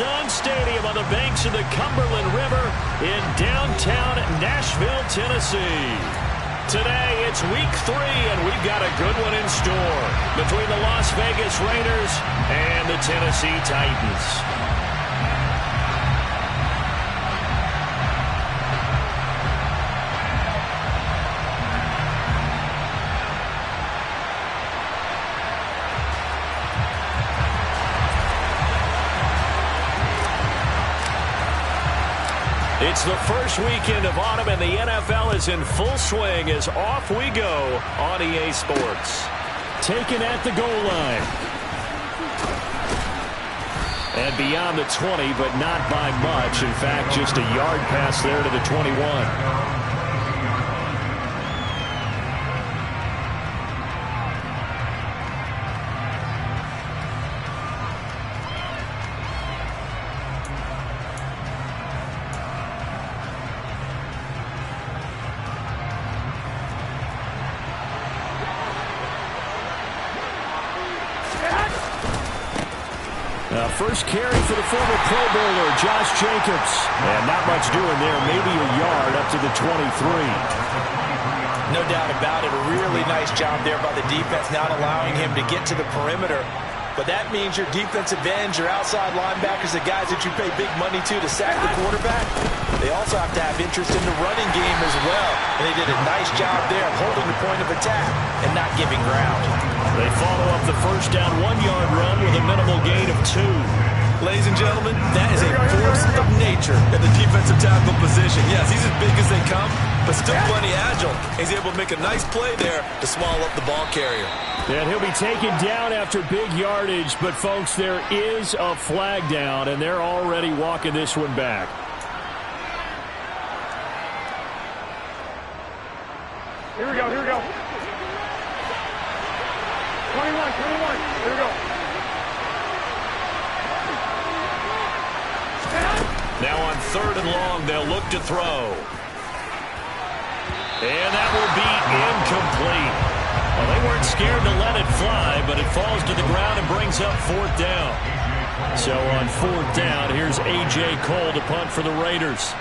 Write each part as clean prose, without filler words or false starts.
Sun Stadium on the banks of the Cumberland River in downtown Nashville, Tennessee. Today, it's week 3, and we've got a good one in store between the Las Vegas Raiders and the Tennessee Titans. It's the first weekend of autumn, and the NFL is in full swing as off we go on EA Sports. Taken at the goal line. And beyond the 20, but not by much. In fact, just a yard pass there to the 21. First carry for the former Pro Bowler, Josh Jacobs. And not much doing there, maybe a yard up to the 23. No doubt about it. A really nice job there by the defense, not allowing him to get to the perimeter. But that means your defensive ends, your outside linebackers, the guys that you pay big money to sack the quarterback, they also have to have interest in the running game as well. And they did a nice job there of holding the point of attack and not giving ground. They follow up the first down 1-yard run with a minimal gain of 2. Ladies and gentlemen, that is a force of nature at the defensive tackle position. Yes, he's as big as they come, but still plenty agile. He's able to make a nice play there to swallow up the ball carrier. And he'll be taken down after big yardage, but folks, there is a flag down, and they're already walking this one back. Here we go, here we go. 21, here we go. Now on 3rd and long, they'll look to throw. And that will be incomplete. Well, they weren't scared to let it fly, but it falls to the ground and brings up 4th down. So on 4th down, here's A.J. Cole to punt for the Raiders.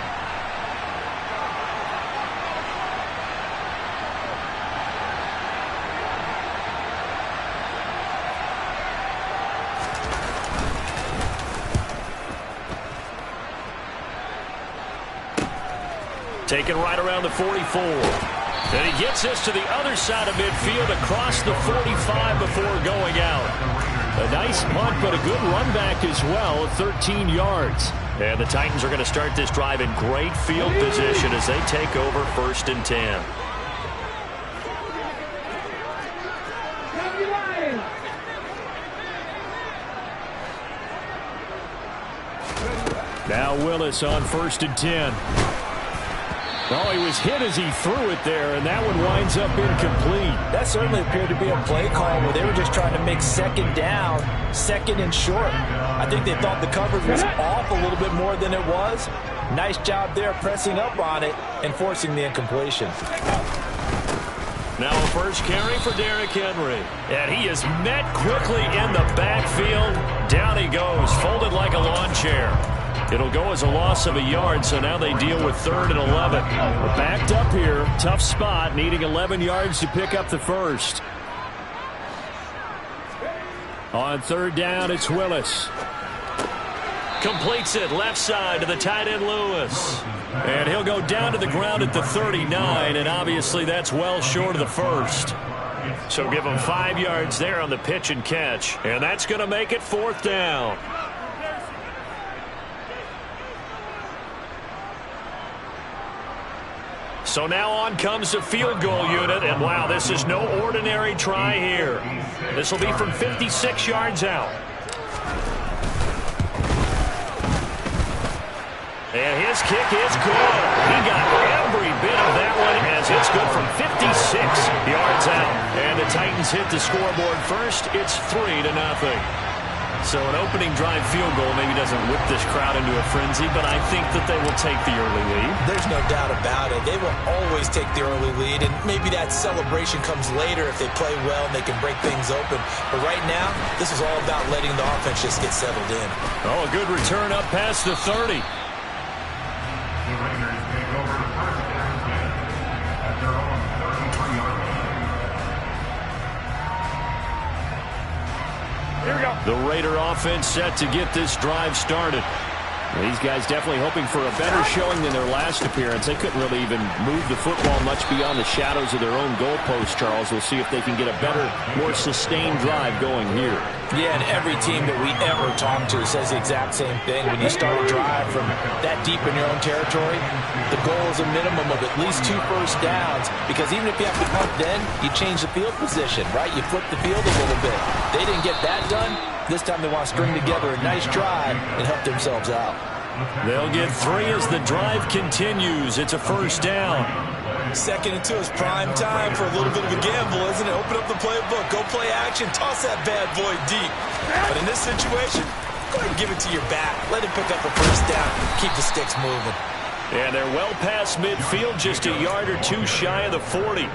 Taken right around the 44. And he gets this to the other side of midfield across the 45 before going out. A nice punt, but a good run back as well at 13 yards. And the Titans are going to start this drive in great field position as they take over 1st and 10. Now Willis on 1st and 10. Oh, he was hit as he threw it there, and that one winds up incomplete. That certainly appeared to be a play call where they were just trying to make 2nd down, 2nd and short. I think they thought the coverage was off a little bit more than it was. Nice job there pressing up on it and forcing the incompletion. Now a first carry for Derrick Henry. And he is met quickly in the backfield. Down he goes, folded like a lawn chair. It'll go as a loss of a yard, so now they deal with 3rd and 11. We're backed up here. Tough spot, needing 11 yards to pick up the first. On 3rd down, it's Willis. Completes it left side to the tight end Lewis. And he'll go down to the ground at the 39, and obviously that's well short of the first. So give him 5 yards there on the pitch and catch. And that's going to make it 4th down. So now on comes the field goal unit, and wow, this is no ordinary try here. This will be from 56 yards out. And his kick is good. He got every bit of that one as it's good from 56 yards out. And the Titans hit the scoreboard first. It's 3-0. So an opening drive field goal maybe doesn't whip this crowd into a frenzy, but I think that they will take the early lead. There's no doubt about it. They will always take the early lead, and maybe that celebration comes later if they play well and they can break things open. But right now, this is all about letting the offense just get settled in. Oh, a good return up past the 30. The Raider offense set to get this drive started. These guys definitely hoping for a better showing than their last appearance. They couldn't really even move the football much beyond the shadows of their own goalpost, Charles. We'll see if they can get a better, more sustained drive going here. Yeah, and every team that we ever talk to says the exact same thing. When you start a drive from that deep in your own territory, the goal is a minimum of at least 2 first downs, because even if you have to punt then, you change the field position, right? You flip the field a little bit. They didn't get that done. This time they want to string together a nice drive and help themselves out. They'll get 3 as the drive continues. It's a first down. 2nd and 2 is prime time for a little bit of a gamble, isn't it? Open up the playbook, go play action, toss that bad boy deep. But in this situation, go ahead and give it to your back. Let him pick up a first down. Keep the sticks moving. And they're well past midfield, just a yard or 2 shy of the 40.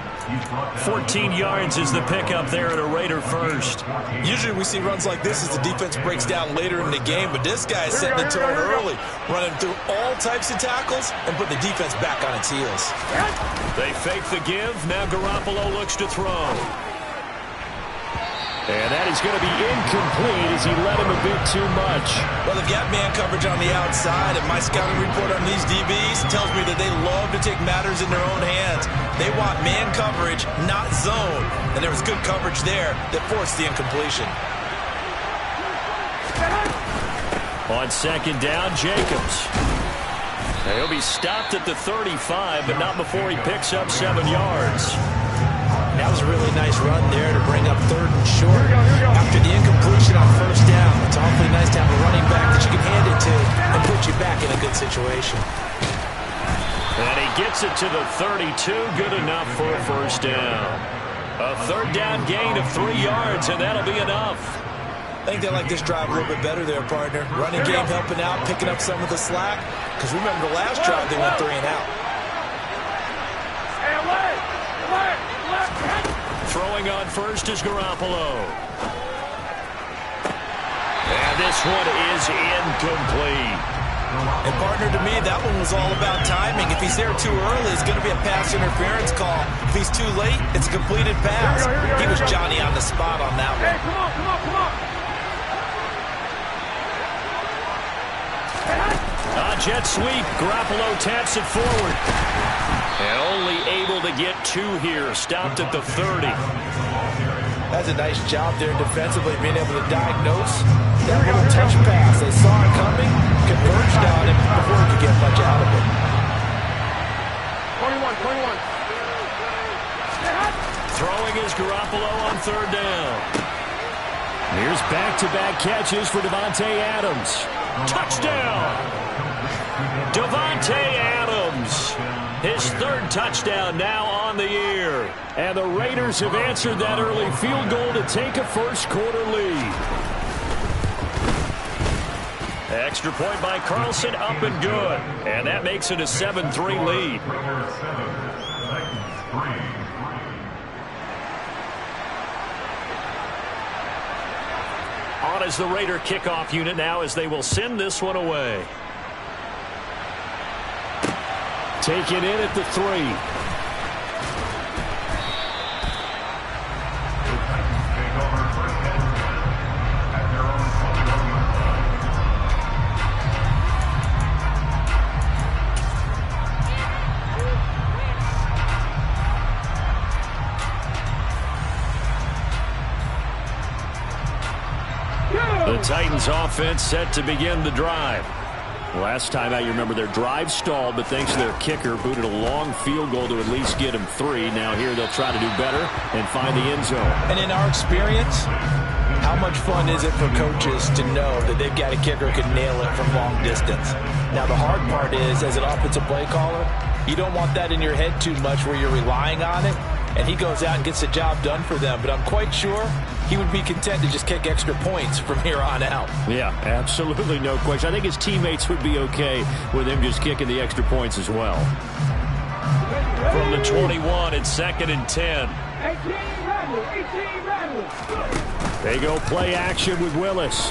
14 yards is the pickup there at a Raider first. Usually we see runs like this as the defense breaks down later in the game, but this guy is setting the tone early, running through all types of tackles and put the defense back on its heels. They fake the give. Now Garoppolo looks to throw. And that is going to be incomplete as he led him a bit too much. Well, they've got man coverage on the outside, and my scouting report on these DBs tells me that they love to take matters in their own hands. They want man coverage, not zone. And there was good coverage there that forced the incompletion. On 2nd down, Jacobs. Now he'll be stopped at the 35, but not before he picks up 7 yards. That was a really nice run there to bring up 3rd and short. After the incompletion on first down, it's awfully nice to have a running back that you can hand it to and put you back in a good situation. And he gets it to the 32. Good enough for a first down. A 3rd down gain of 3 yards, and that'll be enough. I think they like this drive a little bit better there, partner. Running game helping out, picking up some of the slack. Because remember, the last drive they went 3 and out. Throwing on first is Garoppolo. And this one is incomplete. And partner, to me, that one was all about timing. If he's there too early, it's going to be a pass interference call. If he's too late, it's a completed pass. He was Johnny on the spot on that one. Jet sweep. Garoppolo taps it forward. And only able to get 2 here. Stopped at the 30. That's a nice job there defensively, being able to diagnose that little touch pass. They saw it coming, converged on him before he could get much out of it. 21. Throwing is Garoppolo on 3rd down. Here's back-to-back catches for Davante Adams. Touchdown! Davante Adams, his 3rd touchdown now on the year. And the Raiders have answered that early field goal to take a first-quarter lead. Extra point by Carlson, up and good. And that makes it a 7-3 lead. On as the Raider kickoff unit now, as they will send this one away. Take it in at the 3. The Titans offense set to begin the drive. Last time out, you remember their drive stalled, but thanks to their kicker, booted a long field goal to at least get him 3. Now here they'll try to do better and find the end zone. And in our experience, how much fun is it for coaches to know that they've got a kicker who can nail it from long distance? Now the hard part is, as an offensive play caller, you don't want that in your head too much where you're relying on it. and he goes out and gets the job done for them. But I'm quite sure he would be content to just kick extra points from here on out. Yeah, absolutely no question. I think his teammates would be okay with him just kicking the extra points as well. From the 21, it's 2nd and 10. 18 They go play action with Willis.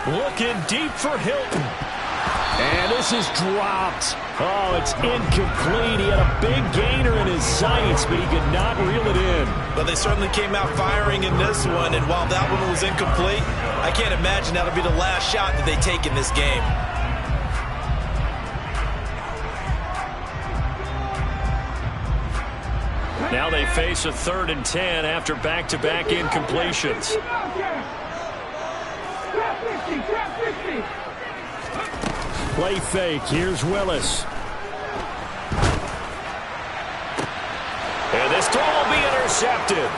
Looking deep for Hilton. And this is dropped. Oh, it's incomplete. He had a big gainer in his sights, but he could not reel it in. But they certainly came out firing in this one, and while that one was incomplete, I can't imagine that'll be the last shot that they take in this game. Now they face a 3rd and 10 after back-to-back incompletions. Play fake. Here's Willis. And this throw will be intercepted.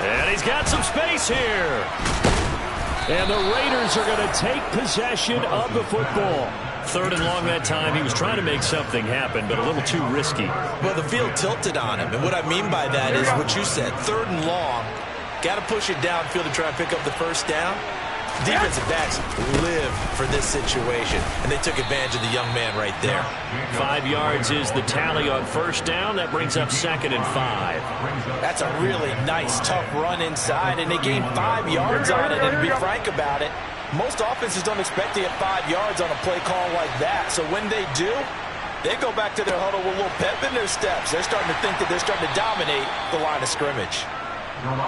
And he's got some space here. And the Raiders are going to take possession of the football. 3rd and long that time. He was trying to make something happen, but a little too risky. Well, the field tilted on him, and what I mean by that is what you said. 3rd and long. Got to push it downfield to try and pick up the first down. Defensive backs live for this situation, and they took advantage of the young man right there. 5 yards is the tally on first down. That brings up 2nd and 5. That's a really nice, tough run inside, and they gained 5 yards on it. And to be frank about it, most offenses don't expect to get 5 yards on a play call like that. So when they do, they go back to their huddle with a little pep in their steps. They're starting to think that they're starting to dominate the line of scrimmage.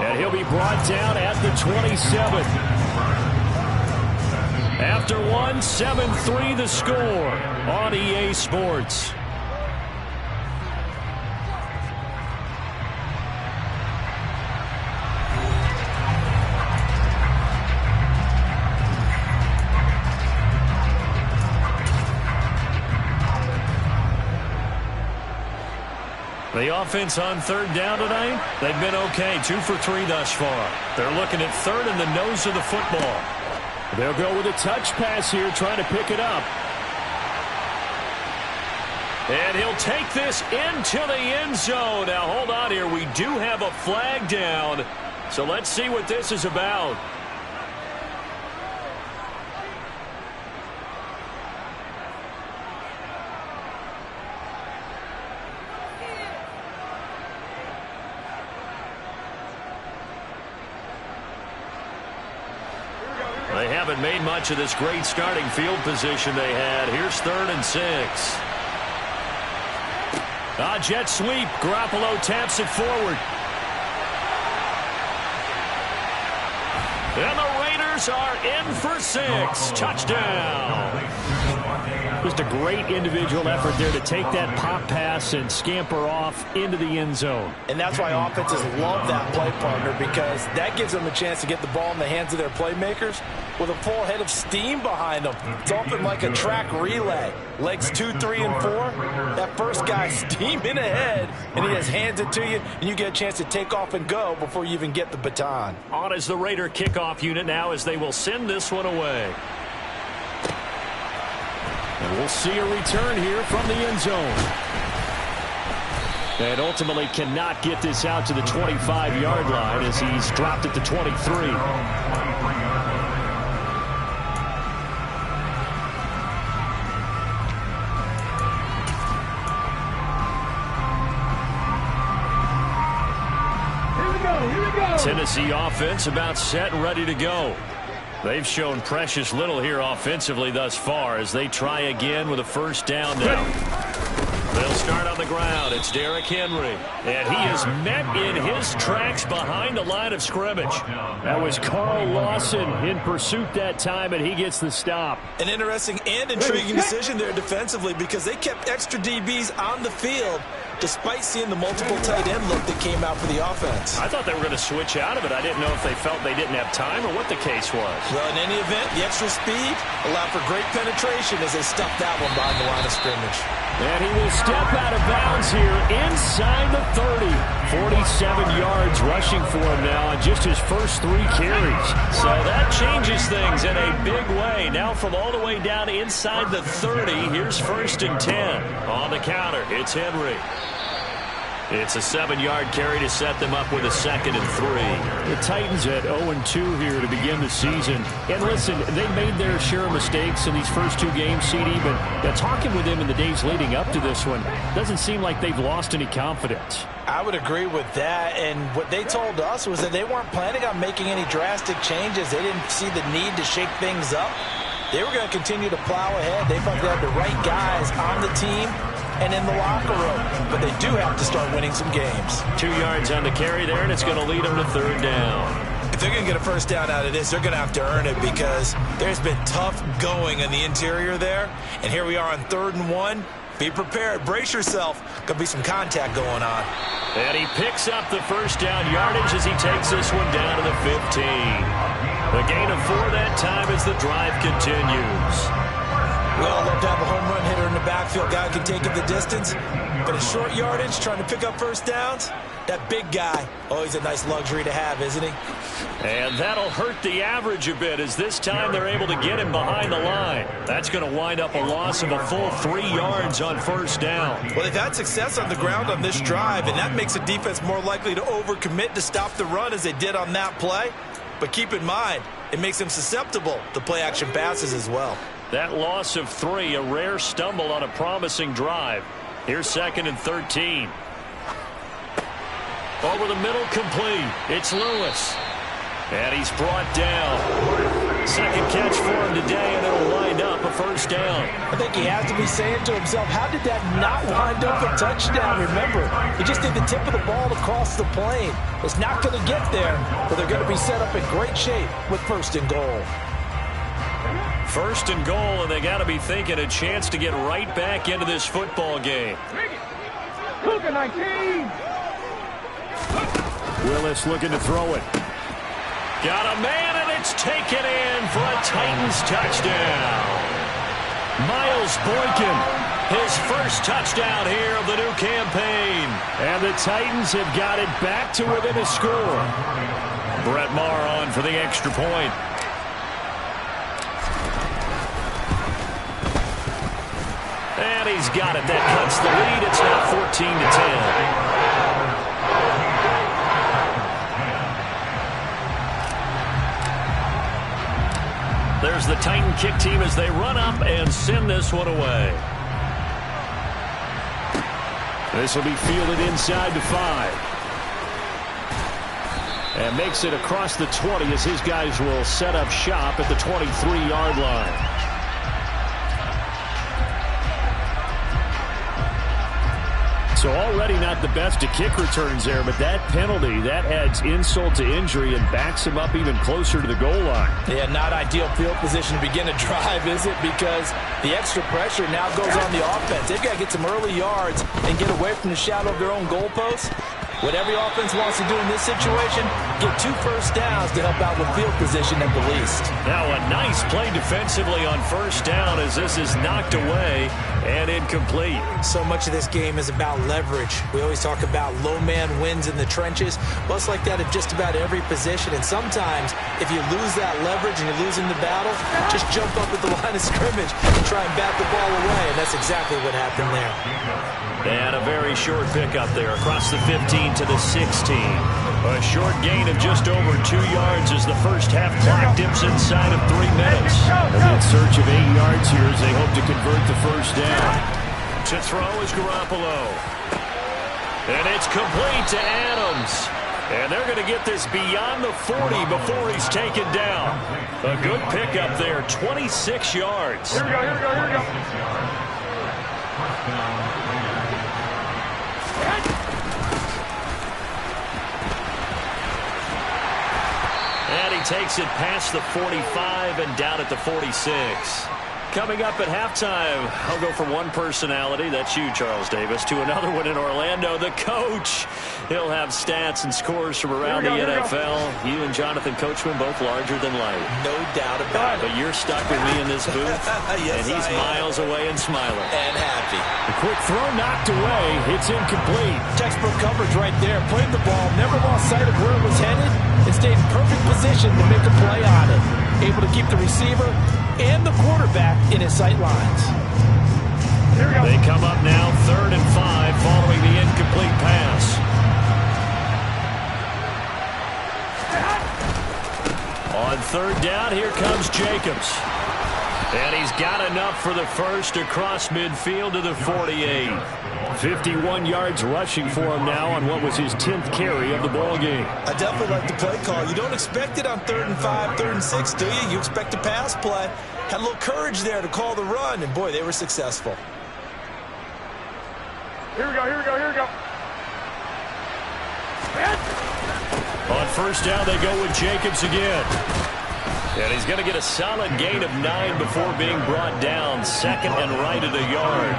And he'll be brought down at the 27. After one, 7-3 the score on EA Sports. The offense on 3rd down tonight, they've been okay. 2 for 3 thus far. They're looking at 3rd and the nose of the football. They'll go with a touch pass here, trying to pick it up. And he'll take this into the end zone. Now, hold on here. We do have a flag down. So let's see what this is about. They haven't made much of this great starting field position they had. Here's 3rd and 6. Jet sweep. Garoppolo taps it forward. And the Raiders are in for 6. Touchdown. Just a great individual effort there to take that pop pass and scamper off into the end zone. And that's why offenses love that play partner, because that gives them a chance to get the ball in the hands of their playmakers with a full head of steam behind them. It's often like a track relay. Legs 2, 3, and 4. That first guy steaming ahead, and he just hands it to you, and you get a chance to take off and go before you even get the baton. On is the Raider kickoff unit now as they will send this one away. And we'll see a return here from the end zone. And ultimately cannot get this out to the 25-yard line as he's dropped it to 23. Tennessee offense about set and ready to go. They've shown precious little here offensively thus far as they try again with a first down now. They'll start on the ground. It's Derrick Henry. And he is met in his tracks behind the line of scrimmage. That was Carl Lawson in pursuit that time, and he gets the stop. An interesting and intriguing decision there defensively, because they kept extra DBs on the field despite seeing the multiple tight end look that came out for the offense. I thought they were going to switch out of it. I didn't know if they felt they didn't have time or what the case was. Well, in any event, the extra speed allowed for great penetration as they stuffed that one behind the line of scrimmage. And he will step out of bounds here inside the 30. 47 yards rushing for him now on just his first 3 carries. So that changes things in a big way. Now from all the way down inside the 30, here's 1st and 10. On the counter, it's Henry. It's a 7-yard carry to set them up with a 2nd and 3. The Titans at 0-2 here to begin the season. And listen, they made their share of mistakes in these first 2 games, CD, but talking with them in the days leading up to this one, doesn't seem like they've lost any confidence. I would agree with that, and what they told us was that they weren't planning on making any drastic changes. They didn't see the need to shake things up. They were going to continue to plow ahead. They thought they had the right guys on the team and in the locker room, but they do have to start winning some games. 2 yards on the carry there, and it's going to lead them to 3rd down. If they're going to get a first down out of this, they're going to have to earn it because there's been tough going in the interior there, and here we are on 3rd and 1. Be prepared. Brace yourself. Going to be some contact going on. And he picks up the first down yardage as he takes this one down to the 15. The gain of 4 that time as the drive continues. We all love to have a home run hitter in the backfield. Guy who can take it the distance. But a short yardage, trying to pick up first downs, that big guy, always a nice luxury to have, isn't he? And that'll hurt the average a bit as this time they're able to get him behind the line. That's going to wind up a loss of a full 3 yards on first down. Well, they've had success on the ground on this drive, and that makes the defense more likely to overcommit to stop the run as they did on that play. But keep in mind, it makes them susceptible to play-action passes as well. That loss of 3, a rare stumble on a promising drive. Here's 2nd and 13. Over the middle, complete. It's Lewis. And he's brought down. 2nd catch for him today, and it'll wind up a first down. I think he has to be saying to himself, how did that not wind up a touchdown? Remember, he just did the tip of the ball across the plane. It's not going to get there, but they're going to be set up in great shape with 1st and goal. 1st and goal, and they got to be thinking a chance to get right back into this football game. Look at 19. Willis looking to throw it. Got a man, and it's taken in for a Titans touchdown. Miles Boykin, his first touchdown here of the new campaign. And the Titans have got it back to within a score. Brett Maher on for the extra point. And he's got it. That cuts the lead. It's now 14-10. There's the Titan kick team as they run up and send this one away. This will be fielded inside the 5. And makes it across the 20 as his guys will set up shop at the 23-yard line. So already not the best of kick returns there, but that penalty, that adds insult to injury and backs him up even closer to the goal line. Yeah, not ideal field position to begin a drive, is it? Because the extra pressure now goes on the offense. They've got to get some early yards and get away from the shadow of their own goalposts. What every offense wants to do in this situation, get 2 first downs to help out with field position at the least. Now a nice play defensively on first down as this is knocked away and incomplete. So much of this game is about leverage. We always talk about low man wins in the trenches. Well, it's like that at just about every position. And sometimes if you lose that leverage and you're losing the battle, just jump up at the line of scrimmage and try and bat the ball away. And that's exactly what happened there. And a very short pickup there across the 15 to the 16. A short gain of just over 2 yards as the first half clock dips inside of 3 minutes. They're in search of 8 yards here as they hope to convert the first down. To throw is Garoppolo. And it's complete to Adams. And they're going to get this beyond the 40 before he's taken down. A good pickup there, 26 yards. Here we go, here we go, here we go. And he takes it past the 45 and down at the 46. Coming up at halftime, I'll go from one personality, that's you, Charles Davis, to another one in Orlando, the coach. He'll have stats and scores from around the NFL. You and Jonathan Coachman, both larger than life. No doubt about it. But you're stuck with me in this booth, yes, and he's miles away and smiling. And happy. The quick throw knocked away. It's incomplete. Textbook coverage right there. Played the ball, never lost sight of where it was headed, and stayed in perfect position to make a play on it. Able to keep the receiver and the quarterback in his sight lines. They come up now 3rd and 5 following the incomplete pass. On 3rd down, here comes Jacobs. And he's got enough for the first across midfield to the 48. 51 yards rushing for him now on what was his 10th carry of the ball game. I definitely like the play call. You don't expect it on 3rd and 5, 3rd and 6, do you? You expect a pass play. Had a little courage there to call the run, and boy, they were successful. Here we go. On 1st down, they go with Jacobs again. And he's going to get a solid gain of 9 before being brought down. 2nd and right at a yard.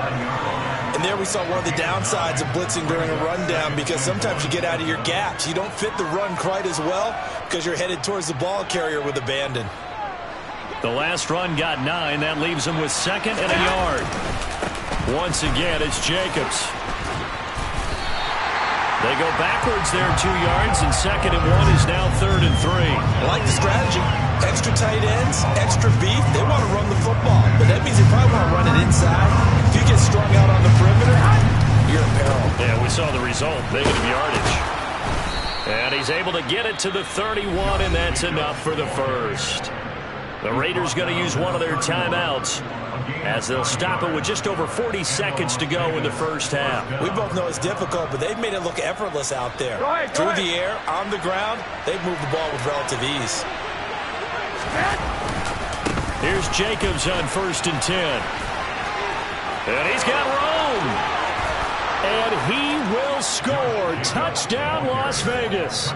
And there we saw one of the downsides of blitzing during a rundown, because sometimes you get out of your gaps. You don't fit the run quite as well because you're headed towards the ball carrier with abandon. The last run got 9. That leaves him with 2nd and a yard. Once again, it's Jacobs. They go backwards there 2 yards, and 2nd and 1 is now 3rd and 3. I like the strategy. Extra tight ends, extra beef. They want to run the football, but that means they probably want to run it inside. If you get strung out on the perimeter, you're in peril. Yeah, we saw the result. Negative yardage. And he's able to get it to the 31, and that's enough for the first. The Raiders going to use one of their timeouts as they'll stop it with just over 40 seconds to go in the first half. We both know it's difficult, but they've made it look effortless out there. Through the air, on the ground, they've moved the ball with relative ease. Here's Jacobs on 1st and 10. And he's got room. And he will score. Touchdown, Las Vegas.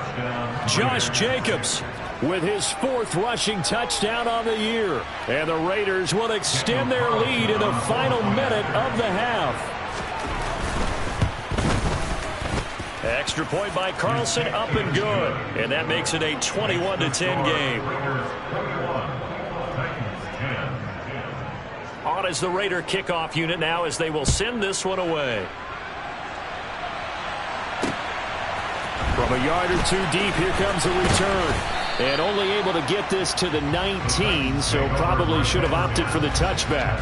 Josh Jacobs with his 4th rushing touchdown on the year. And the Raiders will extend their lead in the final minute of the half. Extra point by Carlson, up and good. And that makes it a 21-10 game. On is the Raider kickoff unit now as they will send this one away. From a yard or 2 deep, here comes the return. And only able to get this to the 19, so probably should have opted for the touchback.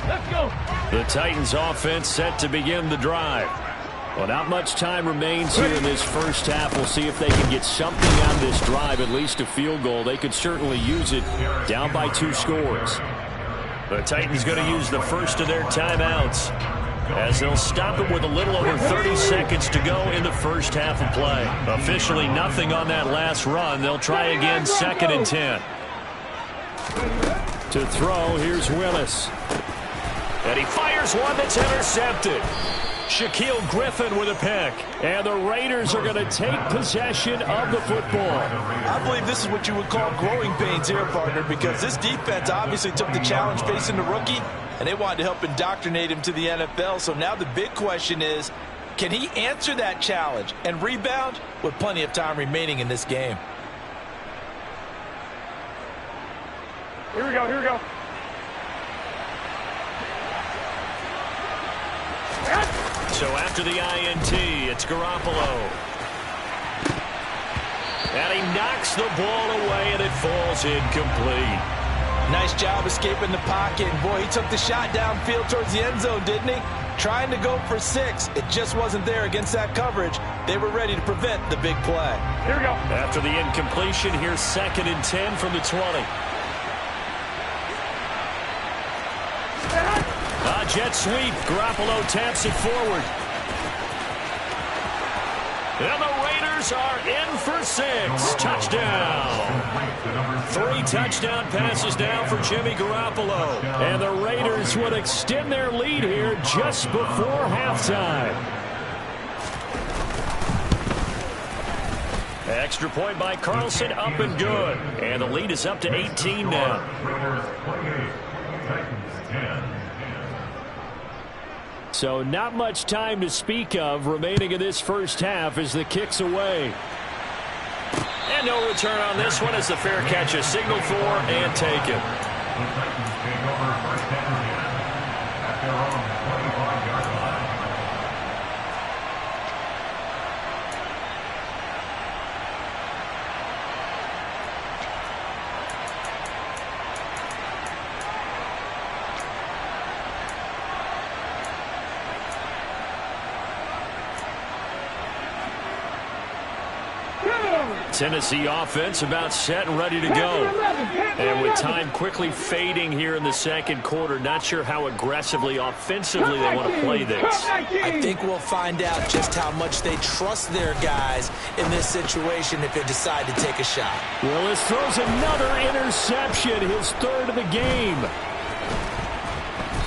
Let's go. The Titans offense set to begin the drive. Well, not much time remains here in this first half. We'll see if they can get something on this drive, at least a field goal. They could certainly use it down by 2 scores. The Titans going to use the first of their timeouts as they'll stop it with a little over 30 seconds to go in the first half of play. Officially nothing on that last run. They'll try again 2nd and 10. To throw, here's Willis. And he fires one that's intercepted. Shaquille Griffin with a pick. And the Raiders are going to take possession of the football. I believe this is what you would call growing pains here, partner, because this defense obviously took the challenge facing the rookie, and they wanted to help indoctrinate him to the NFL. So now the big question is, can he answer that challenge and rebound with plenty of time remaining in this game? Here we go. So after the INT, it's Garoppolo. And he knocks the ball away, and it falls incomplete. Nice job escaping the pocket. And boy, he took the shot downfield towards the end zone, didn't he? Trying to go for 6. It just wasn't there against that coverage. They were ready to prevent the big play. Here we go. After the incompletion, here's 2nd and 10 from the 20. Jet sweep. Garoppolo taps it forward. And the Raiders are in for 6. Touchdown. 3 touchdown passes now for Jimmy Garoppolo. And the Raiders would extend their lead here just before halftime. Extra point by Carlson, up and good. And the lead is up to 18 now. So not much time to speak of remaining in this first half as the kick's away. And no return on this one as the fair catch is signaled for and taken. Tennessee offense about set and ready to go. And with time quickly fading here in the second quarter, not sure how aggressively, offensively they want to play this. I think we'll find out just how much they trust their guys in this situation if they decide to take a shot. Willis throws another interception, his third of the game.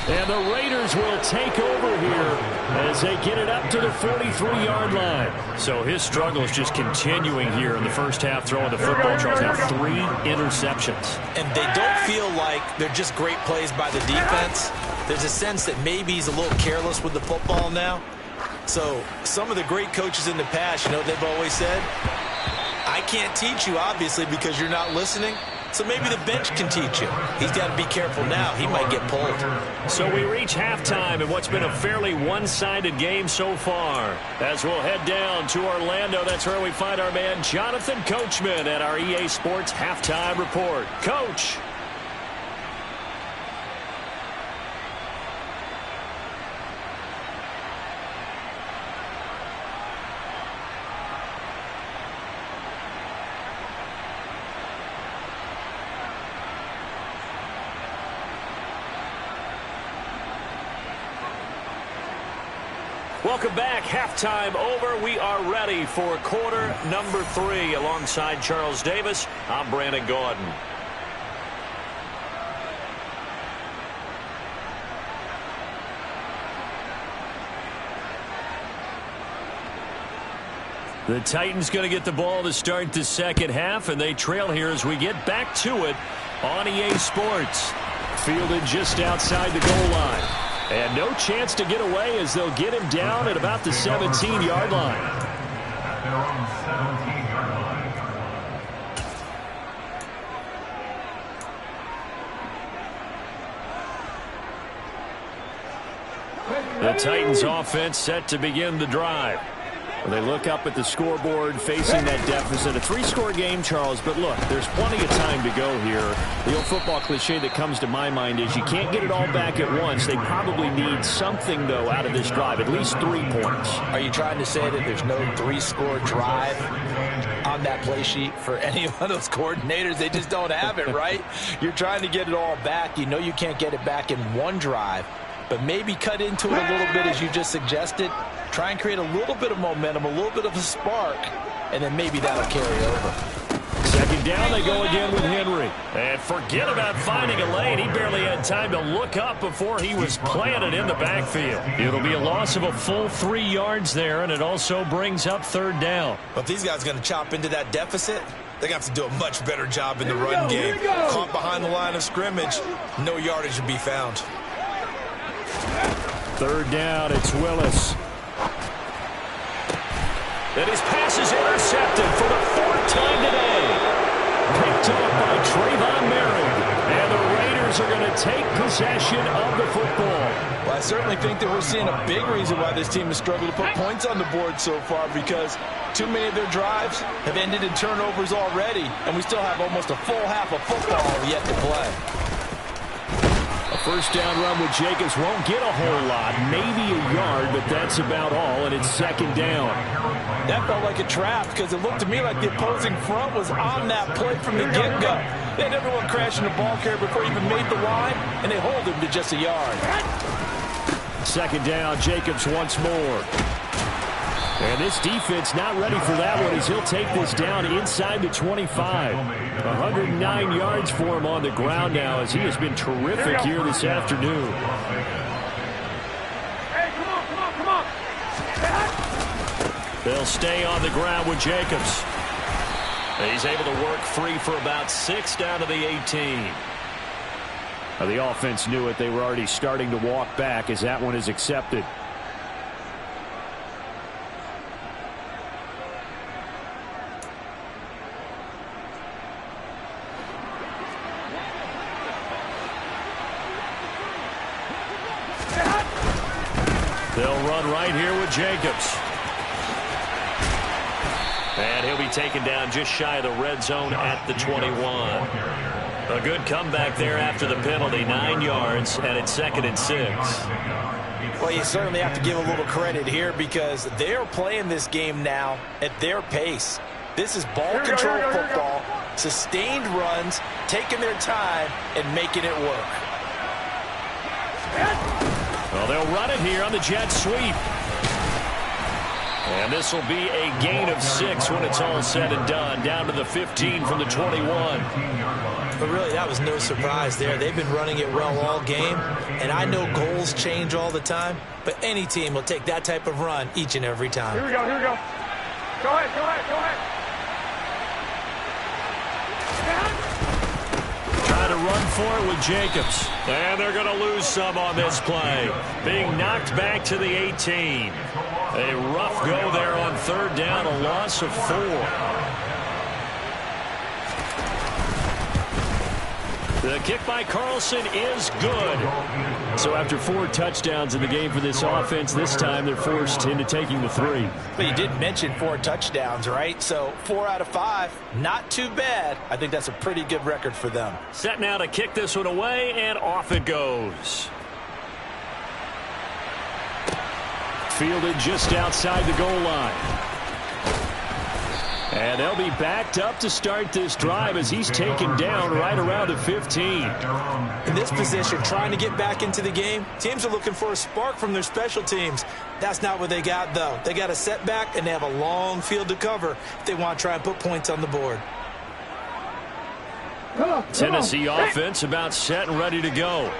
And the Raiders will take over here as they get it up to the 43-yard line. So his struggle is just continuing here in the first half, throwing the football. Charles, now 3 interceptions. And they don't feel like they're just great plays by the defense. There's a sense that maybe he's a little careless with the football now. So some of the great coaches in the past, you know, they've always said, I can't teach you, obviously, because you're not listening. So maybe the bench can teach you. He's got to be careful now. He might get pulled. So we reach halftime in what's been a fairly one-sided game so far. As we'll head down to Orlando, that's where we find our man Jonathan Coachman at our EA Sports Halftime Report. Coach. Welcome back. Halftime over. We are ready for quarter number 3. Alongside Charles Davis, I'm Brandon Gordon. The Titans going to get the ball to start the second half, and they trail here as we get back to it on EA Sports. Fielded just outside the goal line. And no chance to get away as they'll get him down at about the 17-yard line. The Titans offense set to begin the drive. They look up at the scoreboard facing that deficit. A 3-score game, Charles, but look, there's plenty of time to go here. The old football cliche that comes to my mind is you can't get it all back at once. They probably need something, though, out of this drive, at least 3 points. Are you trying to say that there's no 3-score drive on that play sheet for any of those coordinators? They just don't have it, right? You're trying to get it all back. You know you can't get it back in one drive, but maybe cut into it a little bit as you just suggested. Try and create a little bit of momentum, a little bit of a spark, and then maybe that'll carry over. Second down, they go again with Henry. And forget about finding a lane. He barely had time to look up before he was planted in the backfield. It'll be a loss of a full 3 yards there, and it also brings up third down. But if these guys are going to chop into that deficit, they're going to have to do a much better job in the run game. Caught behind the line of scrimmage, no yardage to be found. Third down, it's Willis. And his pass is intercepted for the 4th time today. Picked up by Trayvon Merrick. And the Raiders are going to take possession of the football. Well, I certainly think that we're seeing a big reason why this team has struggled to put points on the board so far, because too many of their drives have ended in turnovers already, and we still have almost a full half of football yet to play. A first down run with Jacobs won't get a whole lot, maybe a yard, but that's about all, and it's second down. That felt like a trap because it looked to me like the opposing front was on that play from the get-go. They had everyone crashing the ball carrier before he even made the line, and they hold him to just a yard. Second down, Jacobs once more. And this defense not ready for that one as he'll take this down inside the 25. 109 yards for him on the ground now as he has been terrific here this afternoon. Hey, come on. They'll stay on the ground with Jacobs. He's able to work free for about 6 down to the 18. Now, the offense knew it. They were already starting to walk back as that one is accepted. They'll run right here with Jacobs. And he'll be taken down just shy of the red zone at the 21. A good comeback there after the penalty, 9 yards, and it's 2nd and 6. Well, you certainly have to give a little credit here because they're playing this game now at their pace. This is ball control football, sustained runs, taking their time, and making it work. Well, they'll run it here on the jet sweep. And this will be a gain of 6 when it's all said and done, down to the 15 from the 21. But really, that was no surprise there. They've been running it well all game, and I know goals change all the time, but any team will take that type of run each and every time. Here we go, here we go. Go ahead, go ahead, go ahead. Trying to run for it with Jacobs. And they're going to lose some on this play. Being knocked back to the 18. A rough go there on 3rd down, a loss of 4. The kick by Carlson is good. So after 4 touchdowns in the game for this offense, this time they're forced into taking the 3. But you did mention 4 touchdowns, right? So 4 out of 5, not too bad. I think that's a pretty good record for them. Set now to kick this one away, and off it goes. Fielded just outside the goal line. And they'll be backed up to start this drive as he's taken down right around the 15. In this position, trying to get back into the game, teams are looking for a spark from their special teams. That's not what they got, though. They got a setback, and they have a long field to cover if they want to try and put points on the board. Tennessee offense about set and ready to go.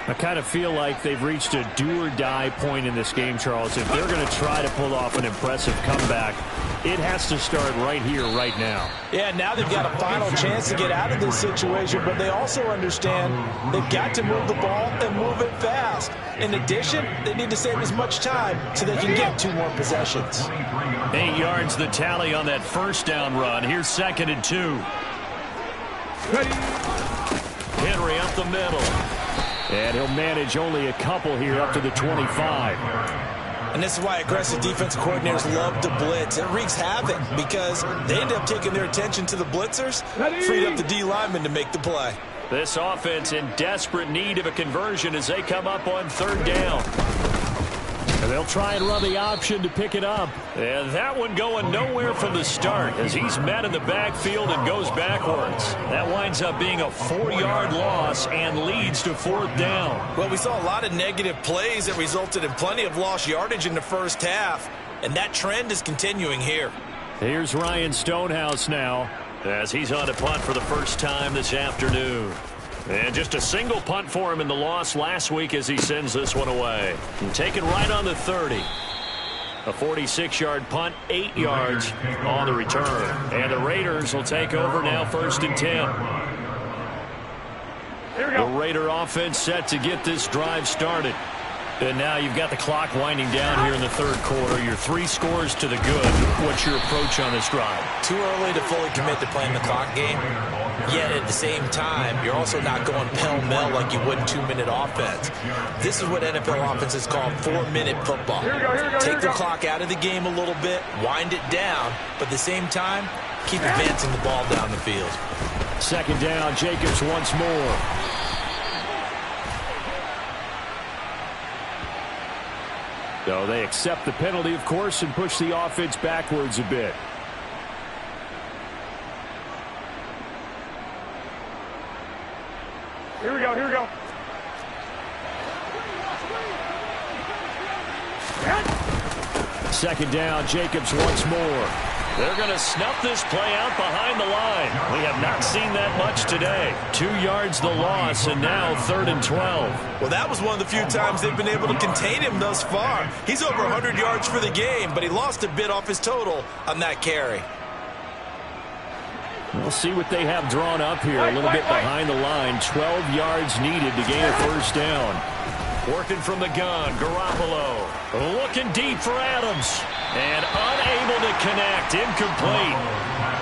I kind of feel like they've reached a do-or-die point in this game, Charles. If they're going to try to pull off an impressive comeback, it has to start right here, right now. Yeah, now they've got a final chance to get out of this situation, but they also understand they've got to move the ball and move it fast. In addition, they need to save as much time so they can get 2 more possessions. 8 yards the tally on that 1st down run. Here's 2nd and 2. Henry up the middle. And he'll manage only a couple here up to the 25. And this is why aggressive defensive coordinators love to blitz. It wreaks havoc because they end up taking their attention to the blitzers, freed up the D lineman to make the play. This offense in desperate need of a conversion as they come up on 3rd down. And they'll try and run the option to pick it up. And that one going nowhere from the start as he's met in the backfield and goes backwards. That winds up being a 4-yard loss and leads to 4th down. Well, we saw a lot of negative plays that resulted in plenty of lost yardage in the first half. And that trend is continuing here. Here's Ryan Stonehouse now as he's on to punt for the first time this afternoon. And just a single punt for him in the loss last week as he sends this one away. And taken right on the 30. A 46-yard punt, 8 yards on the return. And the Raiders will take over now 1st and 10. The Raider offense set to get this drive started. And now you've got the clock winding down here in the 3rd quarter. Your 3 scores to the good. What's your approach on this drive? Too early to fully commit to playing the clock game. Yet at the same time, you're also not going pell-mell like you would in 2-minute offense. This is what NFL offenses call 4-minute football. Take the clock out of the game a little bit, wind it down, but at the same time, keep advancing the ball down the field. 2nd down, Jacobs once more. So they accept the penalty, of course, and push the offense backwards a bit. Here we go, here we go. 2nd down, Jacobs once more. They're going to snuff this play out behind the line. We have not seen that much today. 2 yards the loss, and now 3rd and 12. Well, that was one of the few times they've been able to contain him thus far. He's over 100 yards for the game, but he lost a bit off his total on that carry. We'll see what they have drawn up here. A little bit behind the line. 12 yards needed to gain a 1st down. Working from the gun, Garoppolo. Looking deep for Adams. And unable to connect. Incomplete.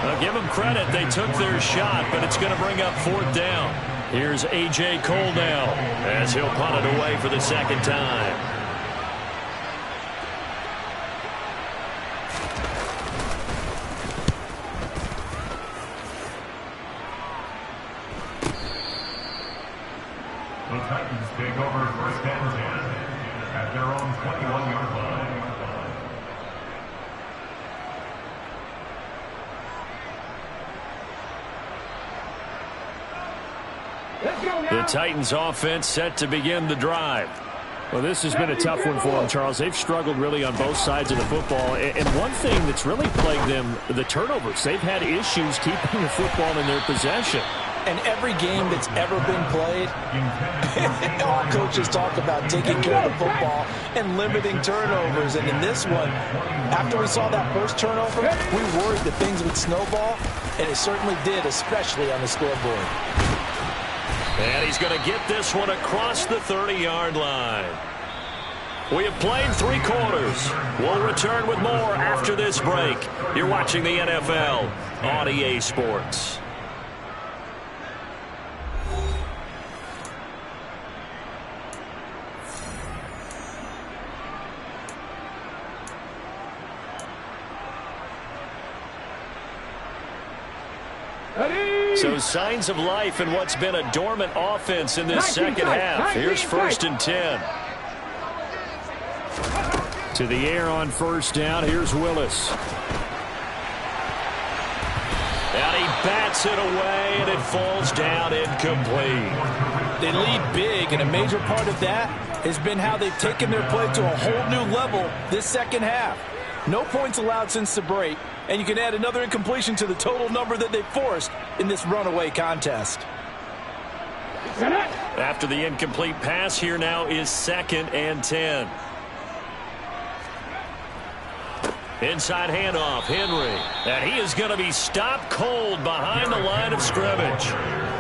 I'll give them credit. They took their shot, but it's going to bring up 4th down. Here's A.J. Cole now as he'll punt it away for the 2nd time. The Titans take over 1st and 10 at their own 21-yard line. The Titans offense set to begin the drive. Well, this has been a tough one for them, Charles. They've struggled really on both sides of the football. And one thing that's really plagued them, the turnovers. They've had issues keeping the football in their possession. And every game that's ever been played, all coaches talk about taking care of the football and limiting turnovers. And in this one, after we saw that first turnover, we worried that things would snowball, and it certainly did, especially on the scoreboard. And he's going to get this one across the 30-yard line. We have played 3 quarters. We'll return with more after this break. You're watching the NFL on EA Sports. So signs of life in what's been a dormant offense in this second half. Here's 1st and 10. To the air on first down. Here's Willis. And he bats it away, and it falls down incomplete. They lead big, and a major part of that has been how they've taken their play to a whole new level this second half. No points allowed since the break, and you can add another incompletion to the total number that they forced in this runaway contest. After the incomplete pass, here now is 2nd and 10. Inside handoff, Henry. And he is going to be stopped cold behind the line of scrimmage.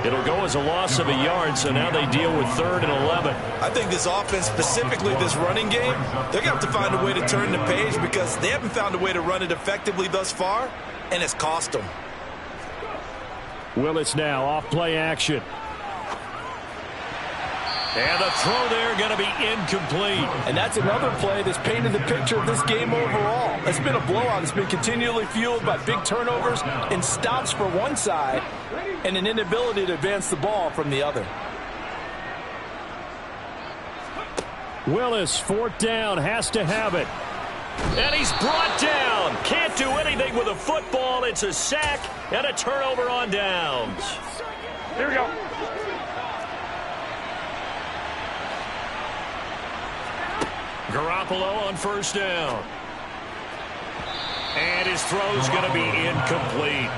It'll go as a loss of a yard, so now they deal with 3rd and 11. I think this offense, specifically this running game, they're going to have to find a way to turn the page because they haven't found a way to run it effectively thus far, and it's cost them. Willis now off play action. And the throw there going to be incomplete. And that's another play that's painted the picture of this game overall. It's been a blowout. It's been continually fueled by big turnovers and stops for one side and an inability to advance the ball from the other. Willis, 4th down, has to have it. And he's brought down. Can't do anything with a football. It's a sack and a turnover on downs. Here we go. Garoppolo on first down. And his throw's going to be incomplete.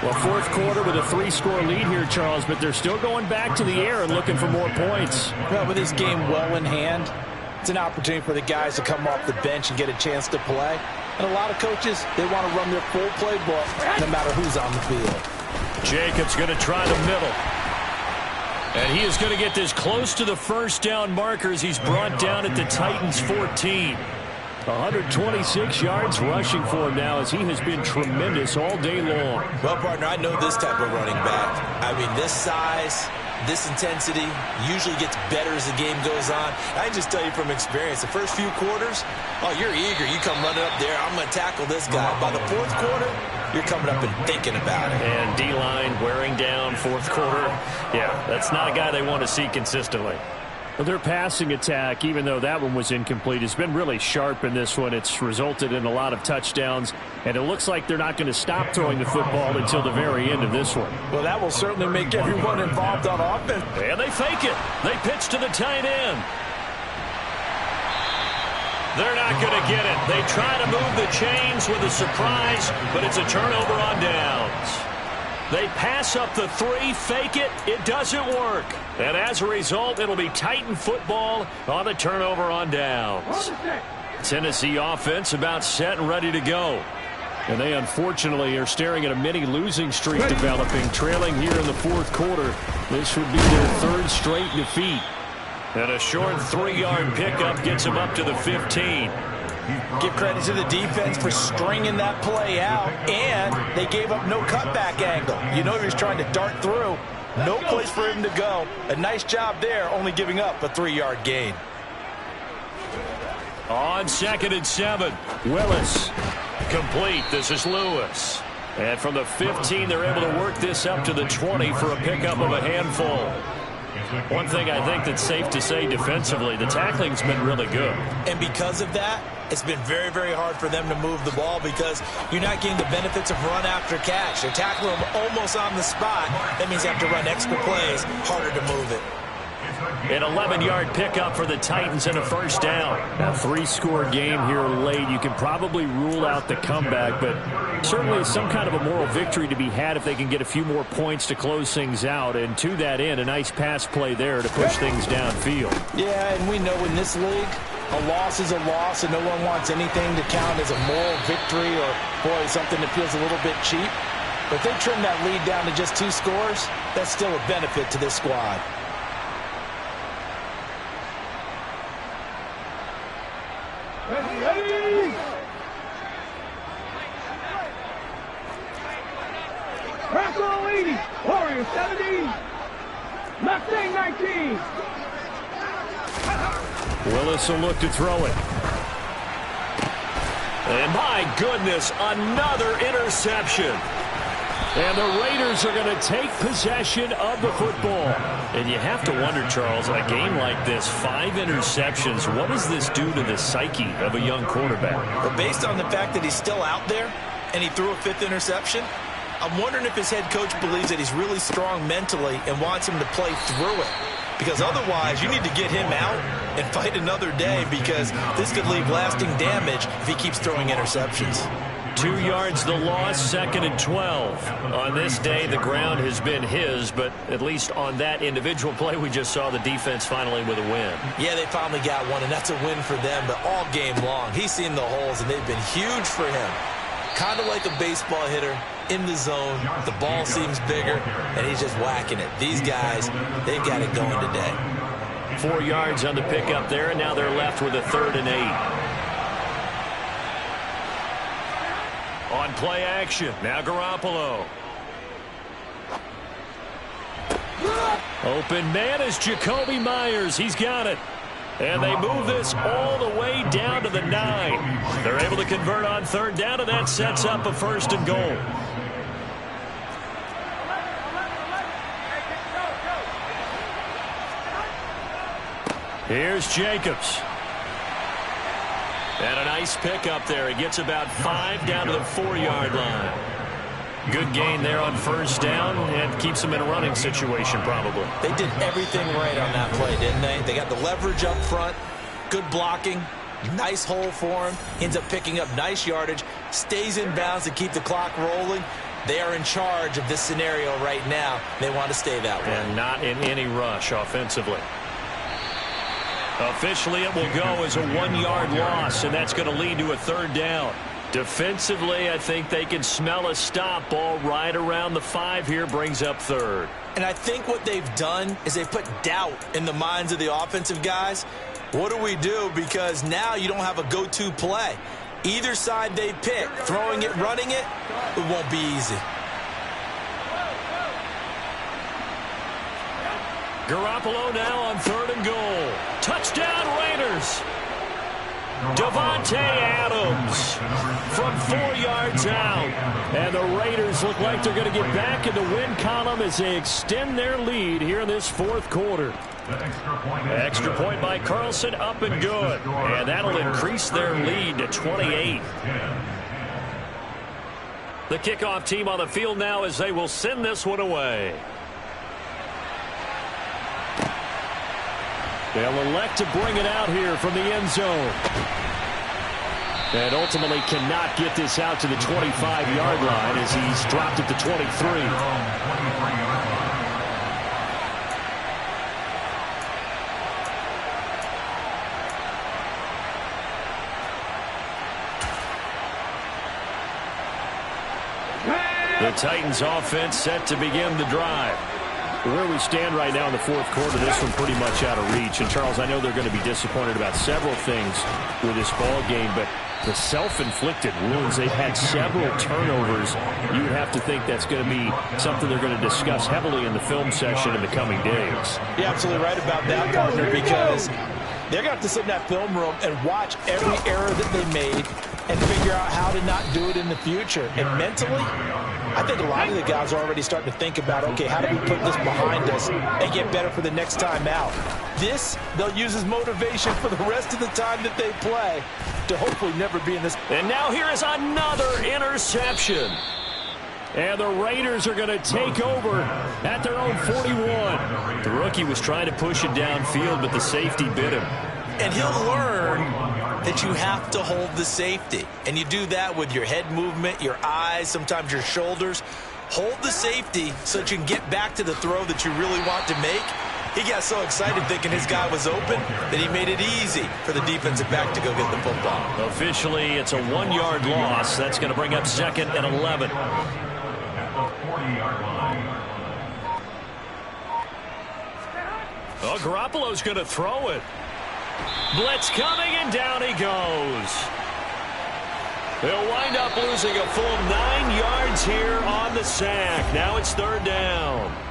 Well, 4th quarter with a 3-score lead here, Charles, but they're still going back to the air and looking for more points. Well, with this game well in hand, it's an opportunity for the guys to come off the bench and get a chance to play. And a lot of coaches, they want to run their full playbook no matter who's on the field. Jacobs going to try the middle. And he is going to get this close to the first down markers. He's brought down at the Titans' 14. 126 yards rushing for him now as he has been tremendous all day long. Well, partner, I know this type of running back. I mean, this size, this intensity usually gets better as the game goes on. I can just tell you from experience, the first few quarters, oh, you're eager. You come running up there, I'm going to tackle this guy. By the 4th quarter, you're coming up and thinking about it. And D-line wearing down 4th quarter. Yeah, that's not a guy they want to see consistently. Well, their passing attack, even though that one was incomplete, has been really sharp in this one. It's resulted in a lot of touchdowns, and it looks like they're not going to stop throwing the football until the very end of this one. Well, that will certainly make everyone involved on offense. And they fake it. They pitch to the tight end. They're not going to get it. They try to move the chains with a surprise, but it's a turnover on downs. They pass up the 3, fake it. It doesn't work. And as a result, it'll be Titan football on the turnover on downs. Tennessee offense about set and ready to go. And they unfortunately are staring at a mini losing streak developing, trailing here in the 4th quarter. This would be their 3rd straight defeat. And a short 3-yard pickup gets him up to the 15. Give credit to the defense for stringing that play out, and they gave up no cutback angle. You know he was trying to dart through. No place for him to go. A nice job there, only giving up a 3-yard gain. On 2nd and 7, Willis. Complete. This is Lewis. And from the 15, they're able to work this up to the 20 for a pickup of a handful. One thing I think that's safe to say defensively, the tackling's been really good. And because of that, it's been very, very hard for them to move the ball because you're not getting the benefits of run after catch. They're tackling them almost on the spot. That means they have to run extra plays, harder to move it. An 11-yard pickup for the Titans and a first down. A 3-score game here late. You can probably rule out the comeback, but certainly some kind of a moral victory to be had if they can get a few more points to close things out. And to that end, a nice pass play there to push things downfield. Yeah, and we know in this league, a loss is a loss, and no one wants anything to count as a moral victory or, boy, something that feels a little bit cheap. But if they trim that lead down to just 2 scores, that's still a benefit to this squad. Bronco 80, Warriors 70, Mustang 19. Willis will look to throw it. And my goodness, another interception. And the Raiders are going to take possession of the football. And you have to wonder, Charles, a game like this, 5 interceptions, what does this do to the psyche of a young quarterback? But based on the fact that he's still out there and he threw a 5th interception, I'm wondering if his head coach believes that he's really strong mentally and wants him to play through it. Because otherwise, you need to get him out and fight another day because this could leave lasting damage if he keeps throwing interceptions. 2 yards the loss, 2nd and 12. On this day, the ground has been his, but at least on that individual play, we just saw the defense finally with a win. Yeah, they finally got one, and that's a win for them, but all game long, he's seen the holes, and they've been huge for him. Kind of like a baseball hitter in the zone. The ball seems bigger, and he's just whacking it. These guys, they've got it going today. 4 yards on the pickup there, and now they're left with a 3rd and 8. On play action, now Garoppolo. Open man is Jacoby Myers. He's got it. And they move this all the way down to the 9. They're able to convert on 3rd down, and that sets up a 1st and goal. Here's Jacobs. And a nice pick up there. He gets about 5 down to the 4-yard line. Good gain there on 1st down and keeps him in a running situation probably. They did everything right on that play, didn't they? They got the leverage up front, good blocking, nice hole for him, ends up picking up nice yardage, stays in bounds to keep the clock rolling. They are in charge of this scenario right now. They want to stay that way. And not in any rush offensively. Officially, it will go as a 1-yard loss, and that's going to lead to a 3rd down. Defensively, I think they can smell a stop. Ball right around the 5 here, brings up 3rd. And I think what they've done is they put doubt in the minds of the offensive guys. What do we do? Because now you don't have a go-to play. Either side they pick, throwing it, running it, it won't be easy. Garoppolo now on 3rd and goal. Touchdown Raiders. Davante Adams from 4 yards out. And the Raiders look like they're going to get back in the win column as they extend their lead here in this 4th quarter. Extra point by Carlson, up and good. And that'll increase their lead to 28. The kickoff team on the field now as they will send this one away. They'll elect to bring it out here from the end zone. And ultimately cannot get this out to the 25-yard line as he's dropped at the 23. The Titans offense set to begin the drive. Where we stand right now in the 4th quarter, this one pretty much out of reach. And, Charles, I know they're going to be disappointed about several things with this ball game, but the self-inflicted wounds, they've had several turnovers. You would have to think that's going to be something they're going to discuss heavily in the film section in the coming days. You're absolutely right about that, partner, because They're going to have to sit in that film room and watch every error that they made and figure out how to not do it in the future. And mentally, I think a lot of the guys are already starting to think about, okay, how do we put this behind us and get better for the next time out? This, they'll use as motivation for the rest of the time that they play to hopefully never be in this. And now here is another interception. And the Raiders are going to take over at their own 41. The rookie was trying to push it downfield, but the safety bit him. And he'll learn that you have to hold the safety. And you do that with your head movement, your eyes, sometimes your shoulders. Hold the safety so that you can get back to the throw that you really want to make. He got so excited thinking his guy was open that he made it easy for the defensive back to go get the football. Officially, it's a 1-yard loss. That's going to bring up 2nd and 11. Oh, Garoppolo's going to throw it. Blitz coming, and down he goes. They'll wind up losing a full 9 yards here on the sack. Now it's 3rd down.